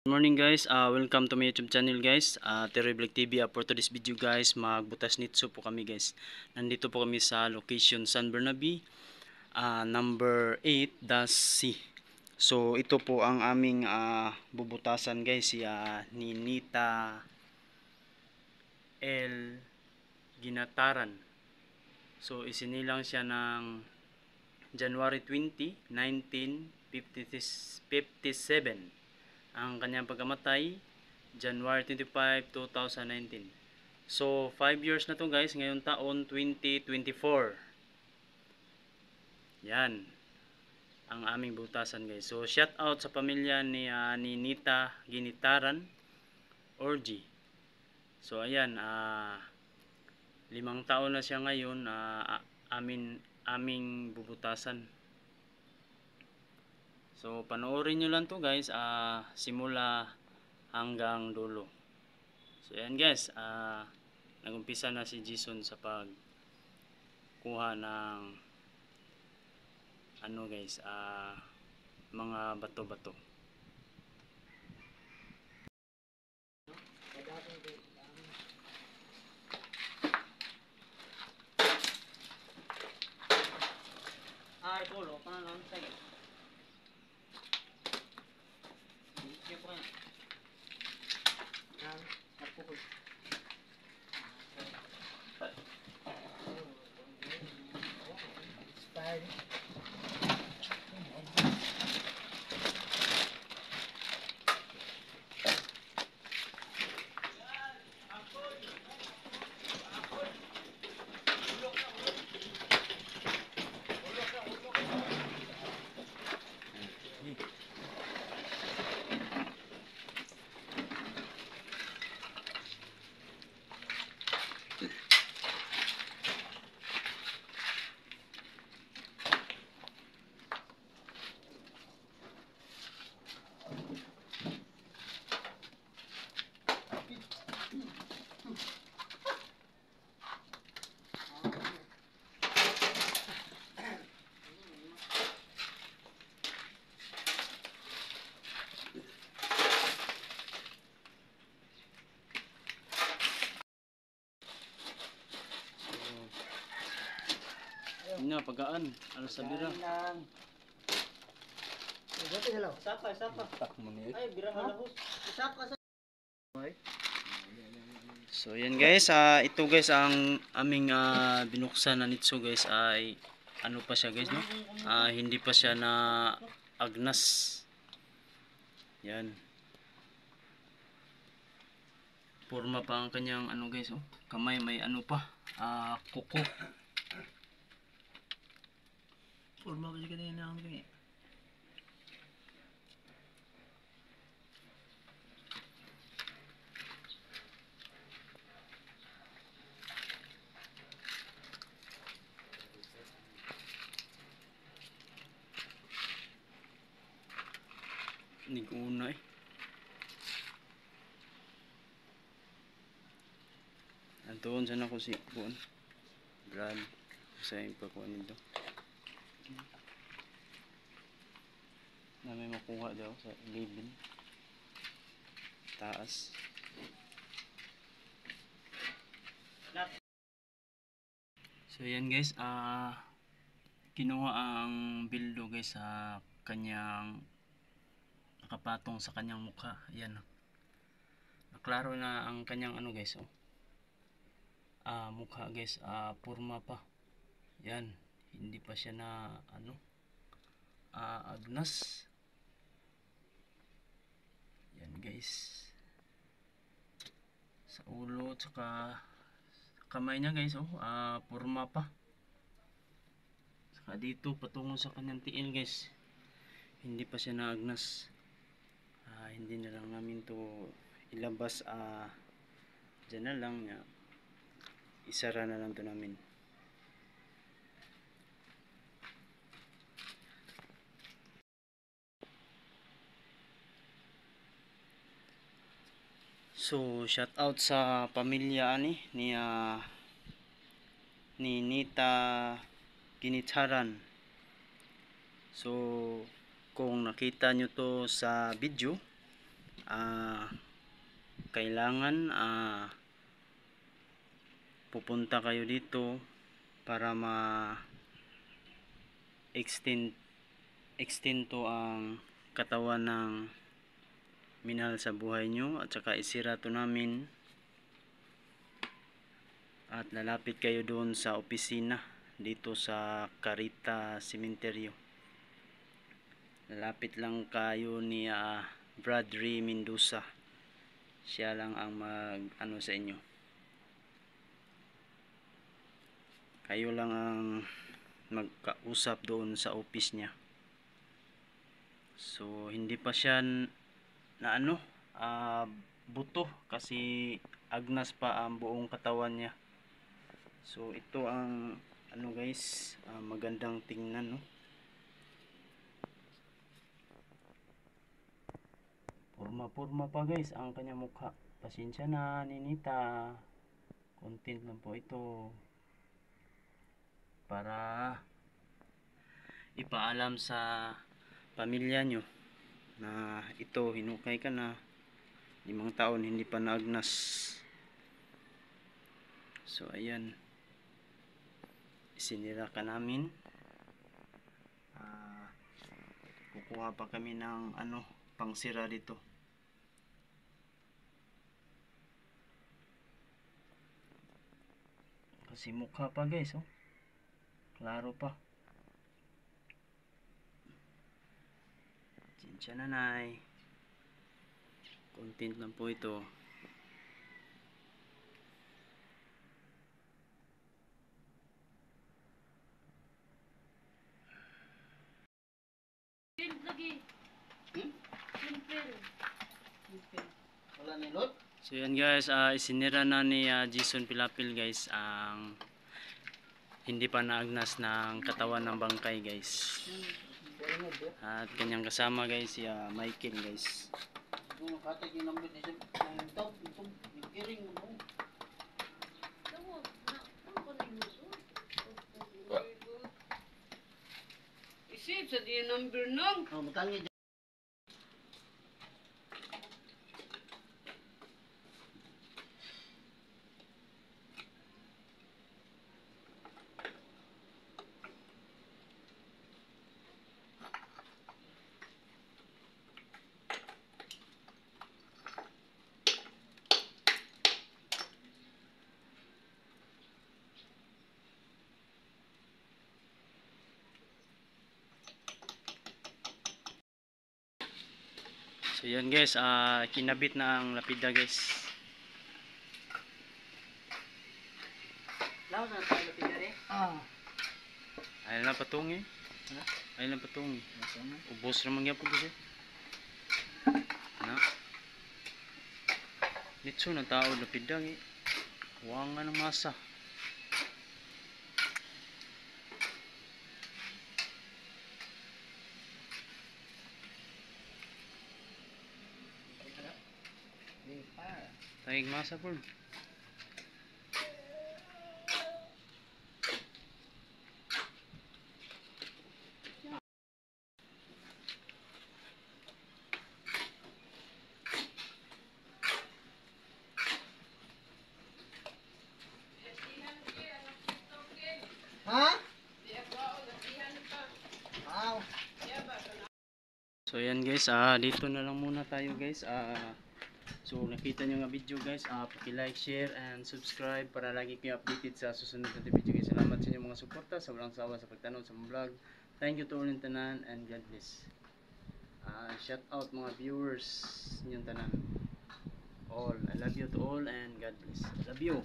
Good morning guys, welcome to my YouTube channel guys, Terry Vlog TV. For today's video guys, magbutas nitso po kami guys. Nandito po kami sa location San Bernabe, number 8-C. So ito po ang aming bubutasan guys, si Ninita L. Ginataran. So isinilang siya ng January 20, 1957. Ang kanyang pagkamatay January 25, 2019. So 5 years na to guys, ngayon taon 2024. Yan ang aming butasan guys. So shout out sa pamilya ni Nita Ginitaran Orgy. So ayan, 5 taon na siya ngayon, aming bubutasan. So panoorin nyo lang to guys, simula hanggang dulo. So ayan guys, nagumpisa na si Jason sa pagkuha ng ano guys, mga bato-bato. Kulo, pangalan tayo. Siya po yan. Nagpukul. Ina pagaan, ano sa bira? Sapa. Ay, birang halahos. Sapa. So yan guys, ito guys ang aming binuksan na nitso guys, ay ano pa siya guys no? Hindi pa siya na agnas. Yan. Porma pa ang kanyang ano guys, oh. Kamay may ano pa, kuko. Porma kasi kanina ang ganyan. Niguna eh. Antuon sana ko si Buon. Brad sa pagkuha nito. Na may makuha daw sa label. Taas. So yan guys, kinuha ang bildo guys sa kanyang nakapatong sa kanyang mukha. Ayan. Naklaro na ang kanyang ano guys, oh. Mukha guys, porma pa. Yan, hindi pa siya na ano, agnas. Yan guys. Sa ulo tsaka kamay niya guys, oh, porma pa. Saka dito patungo sa kanyang tiil guys, hindi pa siya na agnas. Hindi na lang namin to ilabas, dyan na lang niya. Isara na lang to namin. So shout out sa pamilya ni Nita Ginitaran. So kung nakita nyo to sa video, kailangan pupunta kayo dito para extend to ang katawan ng minahal sa buhay nyo, at saka isira to namin, at lalapit kayo doon sa opisina dito sa Carita Cementerio. Lalapit lang kayo ni Bradley Mendoza. Siya lang ang mag ano sa inyo. Kayo lang ang magkausap doon sa office niya. So hindi pa siya na buto, kasi agnas pa ang buong katawan niya. So ito ang guys, magandang tingnan, no. Purma pa guys ang kanya mukha. Pasensya na, Ninita. Content lang po ito para ipaalam sa pamilya nyo na ito, hinukay ka na 5 taon hindi pa naagnas. So ayan, isinira ka namin. Kukuha pa kami ng pangsira dito. Kasi mukha pa guys, oh. Klaro pa. Sinsya nanay. Content lang po ito. So yan guys, isinira na ni Jason Pilapil guys ang hindi pa naagnas ng katawan ng bangkay guys. At kanyang kasama guys si Michael guys. Isip sa di number nang. So yan guys, kinabit na ang lapida guys. Lawas na tayo lapida rin. Ayun na patungi. Ayun na patungi. Ubos naman gyapon kasi. Na. Nitso na tao lapida gi. Huwag nga ng masa. Tayig masa po. So yan guys, dito na lang muna tayo guys. So nakita nyo nga video guys, paki-like, share and subscribe para lagi kayo updated sa susunod na video guys. Salamat sa inyong mga suporta, sa walang sawa sa pagtanaw sa mga vlog. Thank you to all in tanan and God bless. Shout out mga viewers ninyong tanan. All, I love you to all and God bless. I love you.